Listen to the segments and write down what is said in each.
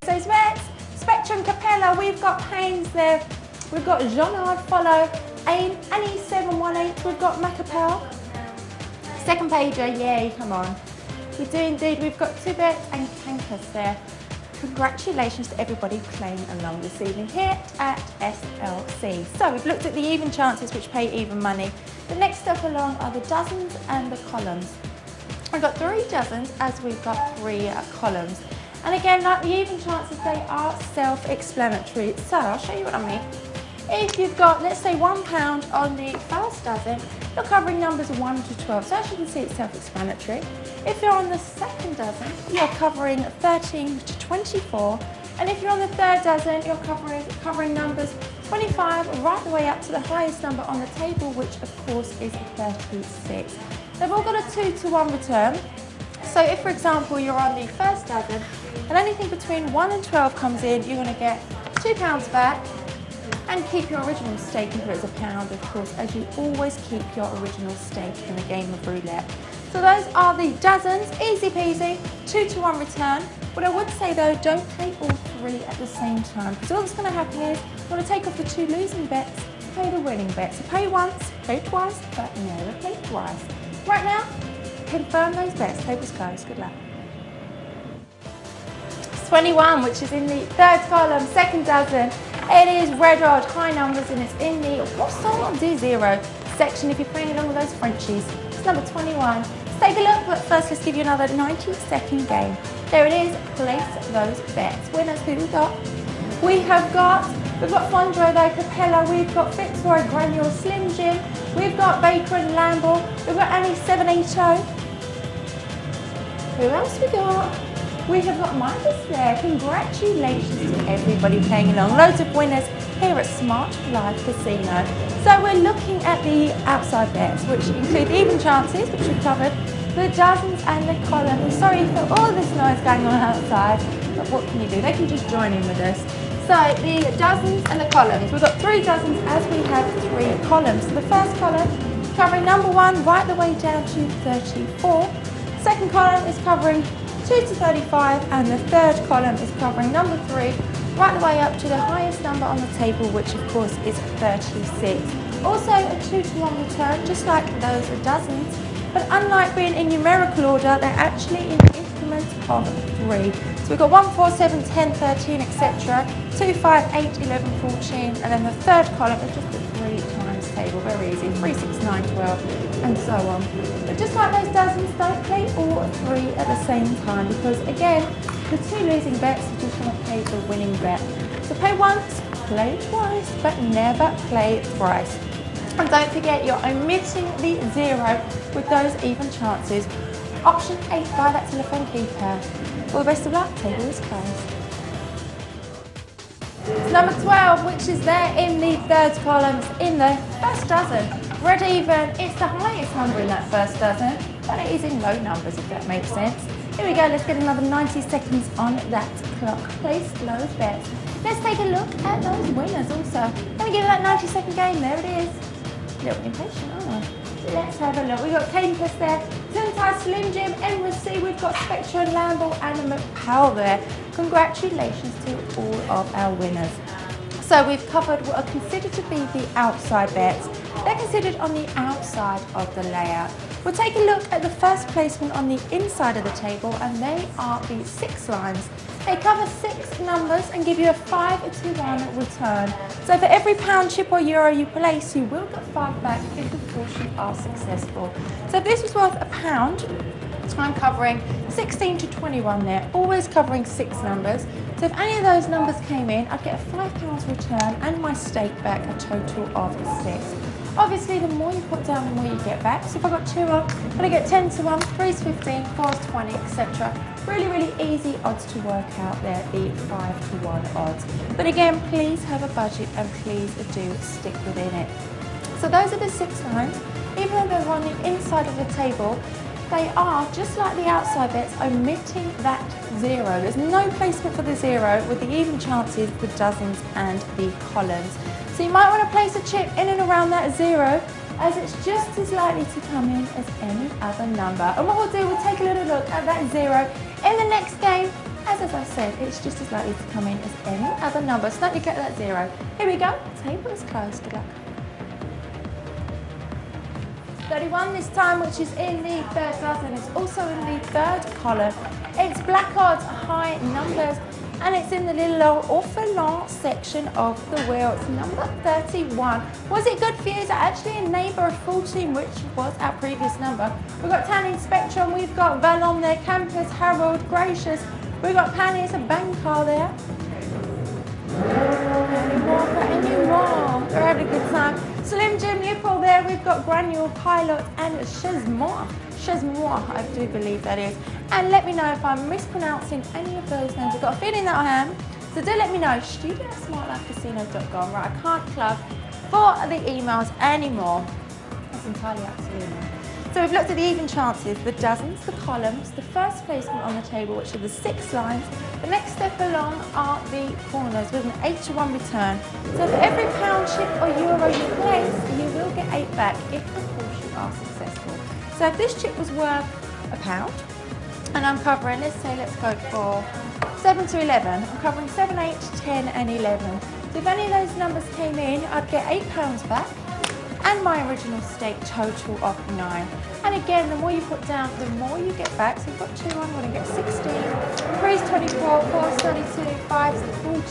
those bets. Spectrum, Capella, we've got Haynes there. We've got Jeanard, Follow, Aim, Annie 718. We've got Macapel. Second pager, yay, come on. We do indeed. We've got Tibet and Cankers there. Congratulations to everybody playing along this evening here at SLC. So we've looked at the even chances which pay even money. The next step along are the dozens and the columns. We've got 3 dozens as we've got 3 columns. And again, like the even chances, they are self-explanatory. So I'll show you what I mean. If you've got, let's say, £1 on the first dozen, you're covering numbers 1 to 12. So as you can see, it's self-explanatory. If you're on the second dozen, you're covering 13 to 24. And if you're on the third dozen, you're covering numbers 25 right the way up to the highest number on the table, which of course is 36. They've all got a 2 to 1 return. So if, for example, you're on the first dozen and anything between 1 and 12 comes in, you're going to get £2 back and keep your original stake if it's £1, of course, as you always keep your original stake in the game of roulette. So those are the dozens, easy peasy, 2 to 1 return. What I would say though, don't play all 3 at the same time, because all that's going to happen is you want to take off the 2 losing bets, play the winning bets. So play once, play twice, but never play thrice. Right now, confirm those bets. Tables closed. Good luck. 21, which is in the third column, second dozen. It is red odd, high numbers, and it's in the what's on D0 section if you're playing along with those Frenchies. It's number 21. Let's take a look, but first let's give you another 90-second game. There it is. Place those bets. Winners, who we got? We've got Fondro, though, Capella, we've got Fitzroy, Granule, Slim Jim, we've got Baker and Lamble, we've got Annie 780. Who else we got? We have got Midas there. Congratulations to everybody playing along. Loads of winners here at Smart Live Casino. So we're looking at the outside bets, which include even chances, which we've covered, the dozens and the columns. Sorry for all this noise going on outside, but what can you do? They can just join in with us. So the dozens and the columns. We've got 3 dozens as we have 3 columns. So the first column covering number 1 right the way down to 34. Second column is covering 2 to 35, and the third column is covering number 3 right the way up to the highest number on the table, which of course is 36. Also a 2 to 1 return, just like those dozens, but unlike being in numerical order, they're actually in increments of 3. So we've got 1, 4, 7, 10, 13, etc. 2, 5, 8, 11, 14, and then the third column is just a 3 times table, very easy, 3, 6, 9, 12, and so on. But just like those dozens, don't play all 3 at the same time, because again, the 2 losing bets, you just want to play the winning bet. So play once, play twice, but never play thrice. And don't forget, you're omitting the 0 with those even chances. Option 8, buy that telephone keypad. All the best of luck, table is closed. Number 12, which is there in the third column, in the first dozen. Red even, it's the highest number in that first dozen, but it is in low numbers, if that makes sense. Here we go, let's get another 90 seconds on that clock. Place those bets. Let's take a look at those winners also. Let me give you that 90-second game, there it is. A little impatient, aren't I? So let's have a look. We've got Cankers there, Tuntai, Slim Jim, Embassy, we've got Spectre and Lamble and McPowell there. Congratulations to all of our winners. So we've covered what are considered to be the outside bets. They're considered on the outside of the layout. We'll take a look at the first placement on the inside of the table, and they are the 6 lines. They cover 6 numbers and give you a 5 to 1 return. So for every pound, chip or euro you place, you will get 5 back if of course you are successful. So if this was worth £1, I'm covering 16 to 21 there, always covering 6 numbers. So if any of those numbers came in, I'd get a £5 return and my stake back, a total of 6. Obviously, the more you put down, the more you get back. So if I got 2 on, I'm going to get 10 to 1, 3's 15, 4's 20, etc. Really, really easy odds to work out there, the 5 to 1 odds. But again, please have a budget and please do stick within it. So those are the 6 lines. Even though they're on the inside of the table, they are, just like the outside bets, omitting that 0. There's no placement for the 0 with the even chances, the dozens and the columns. So you might want to place a chip in and around that 0, as it's just as likely to come in as any other number. And what we'll do, we'll take a little look at that 0 in the next game as I said, it's just as likely to come in as any other number. So don't you get that 0. Here we go. Table is closed. Good luck. 31 this time, which is in the third dozen. It's also in the third column. It's black odds, high numbers, and it's in the little orphelin section of the wheel. It's number 31. Was it good for you? Is it actually a neighbour of 14, which was our previous number? We've got Tannin Spectrum, we've got Valon there, Campus, Harold, Gracious. We've got Panniers and Bankar there. Any more? We're having a good time. Slim Jim Nipple there. We've got Granule, Pilot and Chesmois. Chesmois, I do believe that is. And let me know if I'm mispronouncing any of those names. I've got a feeling that I am. So do let me know. studio@smartlifecasino.com. Right, I can't plug for the emails anymore. That's entirely up to you. So we've looked at the even chances, the dozens, the columns, the first placement on the table, which are the 6 lines. The next step along are the corners with an 8-to-1 return. So for every pound, chip or euro you place, you will get 8 back if of course you are successful. So if this chip was worth £1 and I'm covering, let's go for 7 to 11. I'm covering 7, 8, 10 and 11. So if any of those numbers came in, I'd get £8 back and my original stake total of 9. And again, the more you put down, the more you get back. So you've got 2, I'm going to get 16, 3 is 24, 4 is 32, 5 is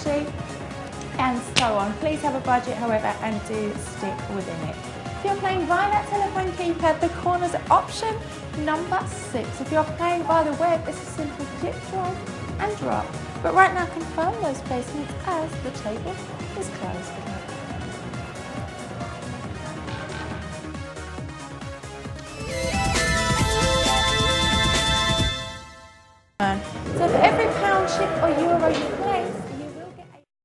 40, and so on. Please have a budget, however, and do stick within it. If you're playing via that telephone keypad, the corners are option number 6. If you're playing via the web, it's a simple click, drag, and drop. But right now, confirm those placements as the table is closed. So for every pound, chip or euro you place,